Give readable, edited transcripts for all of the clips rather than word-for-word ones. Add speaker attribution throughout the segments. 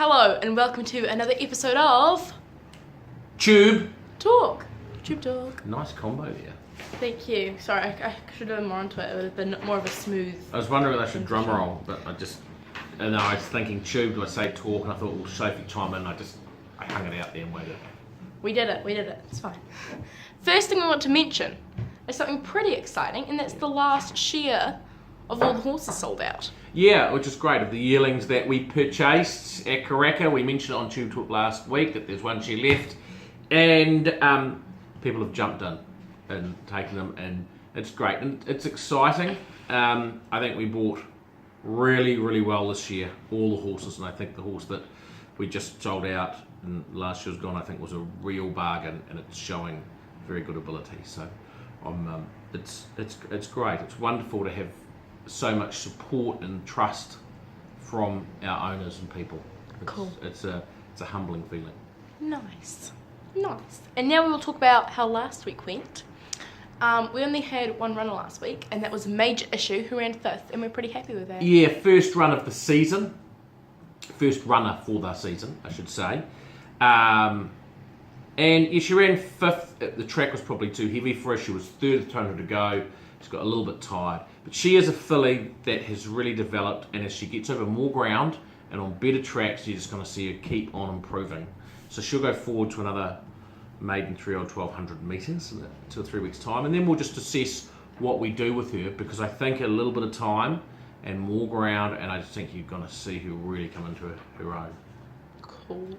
Speaker 1: Hello and welcome to another episode of
Speaker 2: Tube
Speaker 1: Talk. Tube Talk.
Speaker 2: Nice combo there.
Speaker 1: Thank you. Sorry, I should have done more onto it. It would have been more of a smooth.
Speaker 2: I was wondering if I should drum roll, but I was thinking tube, do I say talk? And I thought, well, Sophie chime in, I hung it out there and waited.
Speaker 1: We did it. It's fine. First thing we want to mention is something pretty exciting, and that's the last share of all the horses sold out.
Speaker 2: Yeah, which is great. Of the yearlings that we purchased at Karaka, we mentioned it on Tube Talk last week that there's one share left, and people have jumped in and taken them, and it's great and it's exciting. I think we bought really, really well this year, all the horses, and I think the horse that we just sold out and last year's gone, I think was a real bargain, and it's showing very good ability. So, it's great. It's wonderful to have so much support and trust from our owners and people.
Speaker 1: Cool.
Speaker 2: It's a humbling feeling.
Speaker 1: Nice. And now we will talk about how last week went. We only had one runner last week, and that was Major Issue, who ran 5th, and we're pretty happy with that.
Speaker 2: Yeah, first runner for the season, I should say. And she ran 5th. The track was probably too heavy for her. She was 3rd of the total to go. She's got a little bit tired. But she is a filly that has really developed, and as she gets over more ground and on better tracks, you're just going to see her keep on improving. So she'll go forward to another maiden 3 or 1200 metres in 2 or 3 weeks' time, and then we'll just assess what we do with her, because I think a little bit of time and more ground, and I just think you're going to see her really come into her own.
Speaker 1: Cool.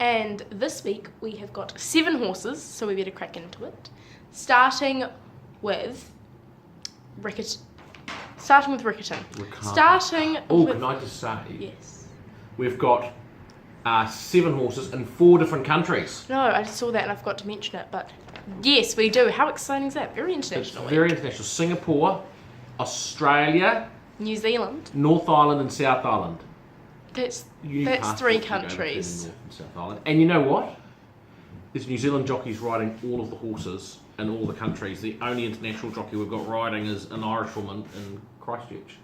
Speaker 1: And this week we have got 7 horses, so we better crack into it. Starting with Rickerton.
Speaker 2: Can I just say?
Speaker 1: Yes.
Speaker 2: We've got 7 horses in 4 different countries.
Speaker 1: No, I just saw that and I forgot to mention it, but yes, we do. How exciting is that? Very international.
Speaker 2: It's very international. Singapore, Australia,
Speaker 1: New Zealand,
Speaker 2: North Island and South Island.
Speaker 1: That's 3 countries.
Speaker 2: North and South Island. And you know what? There's New Zealand jockeys riding all of the horses in all the countries. The only international jockey we've got riding is an Irish woman in Christchurch,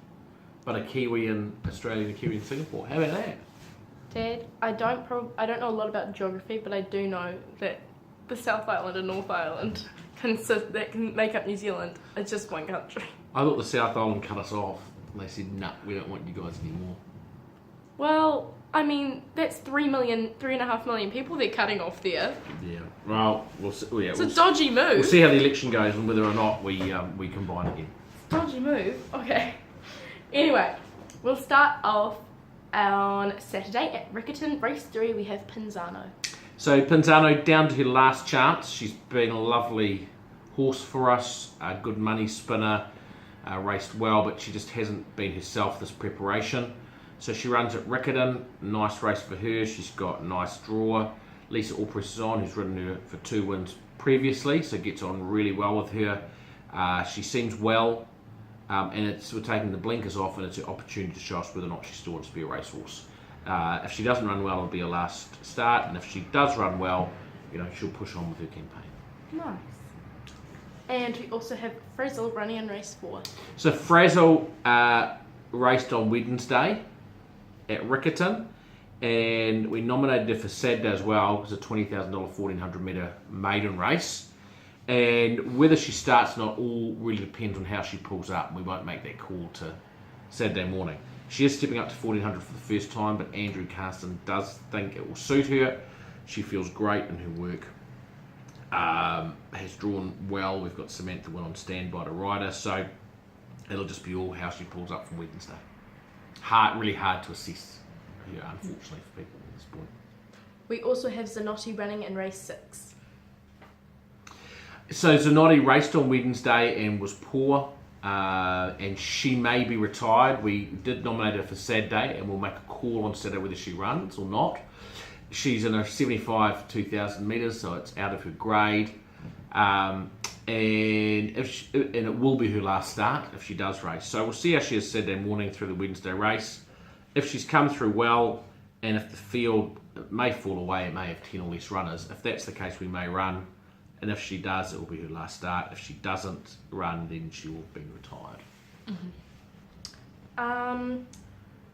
Speaker 2: but a Kiwi in Australia and a Kiwi in Singapore. How about that?
Speaker 1: Dad, I don't know a lot about geography, but I do know that the South Island and North Island that can make up New Zealand are just one country.
Speaker 2: I thought the South Island cut us off, and they said, "No, we don't want you guys anymore."
Speaker 1: Well, I mean, that's 3.5 million people they're cutting off there.
Speaker 2: Yeah. Well, we'll see. Yeah,
Speaker 1: it's a dodgy move.
Speaker 2: We'll see how the election goes and whether or not we combine again.
Speaker 1: Dodgy move. Okay. Anyway, we'll start off on Saturday at Rickerton. Race 3, we have Pinzano.
Speaker 2: So Pinzano down to her last chance. She's been a lovely horse for us, a good money spinner, raced well, but she just hasn't been herself this preparation. So she runs at Rickerton, nice race for her. She's got a nice draw. Lisa Allpress is on, who's ridden her for 2 wins previously, so gets on really well with her. She seems well, and we're taking the blinkers off, and it's an opportunity to show us whether or not she still wants to be a racehorse. If she doesn't run well, it'll be a last start, and if she does run well, she'll push on with her campaign.
Speaker 1: Nice. And we also have Frazzle running in race 4.
Speaker 2: So Frazzle raced on Wednesday at Rickerton, and we nominated her for Saturday as well. It's a $20,000 1400 metre maiden race, and whether she starts or not all really depends on how she pulls up. We won't make that call to Saturday morning. She is stepping up to 1400 for the first time, but Andrew Carston does think it will suit her. She feels great in her work, has drawn well. We've got Samantha Wynn on standby to ride her, so it'll just be all how she pulls up from Wednesday. Really hard to assess, unfortunately, for people at this point.
Speaker 1: We also have Zanotti running in race 6.
Speaker 2: So Zanotti raced on Wednesday and was poor, and she may be retired. We did nominate her for Saturday, and we'll make a call on Saturday whether she runs or not. She's in a 75 2,000 metres, so it's out of her grade. And it will be her last start if she does race. So we'll see how she is Saturday morning through the Wednesday race. If she's come through well, and if the field may fall away, it may have 10 or less runners. If that's the case, we may run. And if she does, it will be her last start. If she doesn't run, then she will be retired.
Speaker 1: Mm-hmm.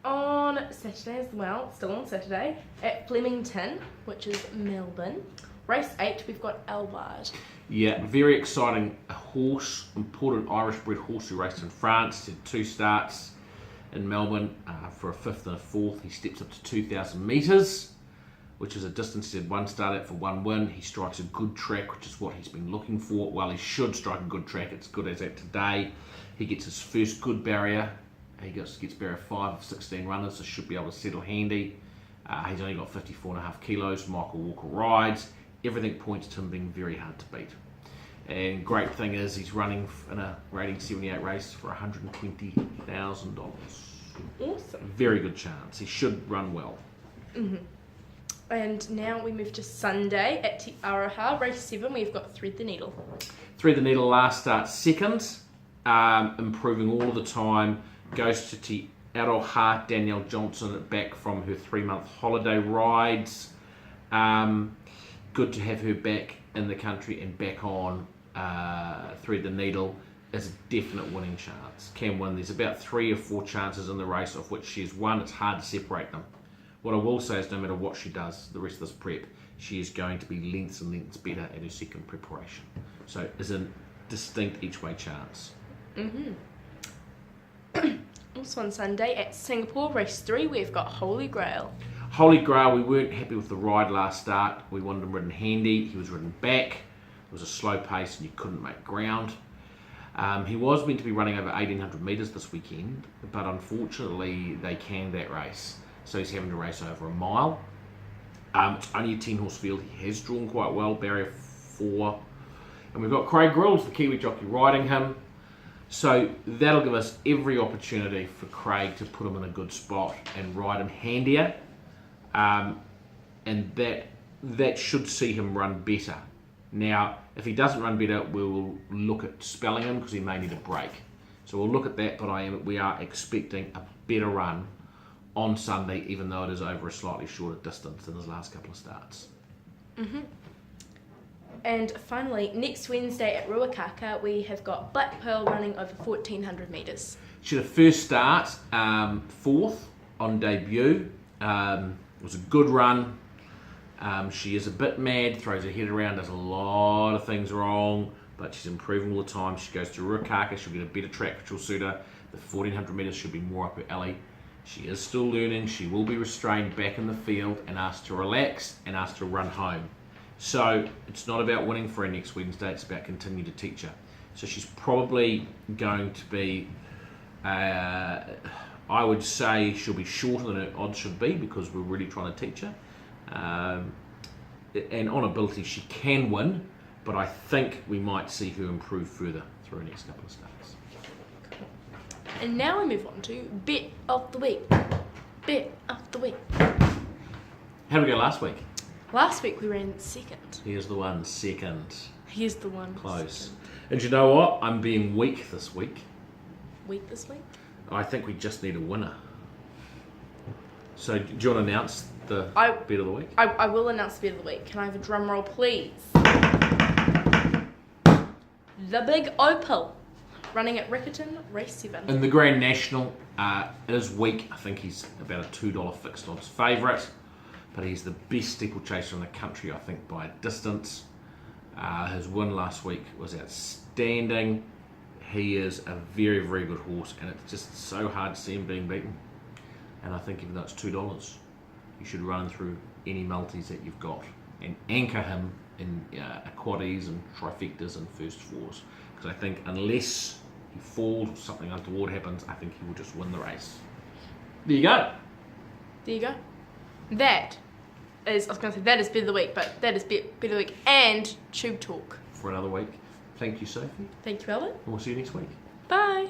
Speaker 1: on Saturday as well, still on Saturday, at Flemington, which is Melbourne. Race 8, we've got Elward.
Speaker 2: Yeah, very exciting horse, important Irish bred horse who raced in France. Did 2 starts in Melbourne for a 5th and a 4th. He steps up to 2,000 metres, which is a distance he did 1 start at for 1 win. He strikes a good track, which is what he's been looking for. Well, he should strike a good track. It's good as at today. He gets his first good barrier. He gets barrier 5 of 16 runners, so should be able to settle handy. He's only got 54.5 kilos. Michael Walker rides. Everything points to him being very hard to beat. And great thing is he's running in a rating 78 race for $120,000.
Speaker 1: Awesome.
Speaker 2: Very good chance. He should run well.
Speaker 1: And now we move to Sunday at Te Araha, race 7. We've got Thread the Needle.
Speaker 2: Thread the Needle last start second, improving all of the time. Goes to Te Aroha, Danielle Johnson back from her 3-month holiday rides. Good to have her back in the country and back on Thread the Needle is a definite winning chance. Can win. There's about 3 or 4 chances in the race of which she's won. It's hard to separate them. What I will say is no matter what she does the rest of this prep, she is going to be lengths and lengths better at her second preparation. So it's a distinct each way chance.
Speaker 1: Also on Sunday at Singapore, race 3, we've got Holy Grail.
Speaker 2: Holy Grail, we weren't happy with the ride last start. We wanted him ridden handy. He was ridden back. It was a slow pace and you couldn't make ground. He was meant to be running over 1,800 metres this weekend, but unfortunately they canned that race. So he's having to race over a mile. It's only a 10-horse field. He has drawn quite well, barrier 4. And we've got Craig Grills, the Kiwi jockey, riding him. So that'll give us every opportunity for Craig to put him in a good spot and ride him handier. And that should see him run better. Now, if he doesn't run better, we will look at spelling him because he may need a break. So we'll look at that, but we are expecting a better run on Sunday, even though it is over a slightly shorter distance than his last couple of starts.
Speaker 1: And finally, next Wednesday at Ruakaka, we have got Black Pearl running over 1,400 metres.
Speaker 2: She had a first start, 4th on debut. It was a good run. She is a bit mad, throws her head around, does a lot of things wrong, but she's improving all the time. She goes to Ruakaka, she'll get a better track which will suit her. The 1,400 metres should be more up her alley. She is still learning. She will be restrained back in the field and asked to relax and asked to run home. So it's not about winning for her next Wednesday, it's about continuing to teach her. So she's probably going to be, I would say she'll be shorter than her odds should be because we're really trying to teach her. And on ability she can win, but I think we might see her improve further through her next couple of starts.
Speaker 1: And now we move on to Bet of the Week. Bet of the Week.
Speaker 2: How did we go last week?
Speaker 1: Last week we ran second.
Speaker 2: Here's the one, second.
Speaker 1: Here's the one.
Speaker 2: Close.
Speaker 1: Second.
Speaker 2: And you know what? I'm being weak this week.
Speaker 1: Week this week?
Speaker 2: I think we just need a winner. So do you want to announce the Bet of the Week?
Speaker 1: I will announce the Bet of the Week. Can I have a drum roll, please? The Big Opal. Running at Riccarton, race 7.
Speaker 2: In the Grand National, it is weak. I think he's about a $2 fixed odds favourite. But he's the best steeplechaser in the country, I think, by a distance. His win last week was outstanding. He is a very, very good horse, and it's just so hard to see him being beaten. And I think even though it's $2, you should run through any multis that you've got and anchor him in quaddies and trifectas and first fours. Because I think unless he falls or something untoward happens, I think he will just win the race. There you go.
Speaker 1: There you go. That is Bet of the Week, but that is Bet of the Week and Tube Talk.
Speaker 2: For another week. Thank you, Sophie.
Speaker 1: Thank you, Ellen.
Speaker 2: And we'll see you next week.
Speaker 1: Bye.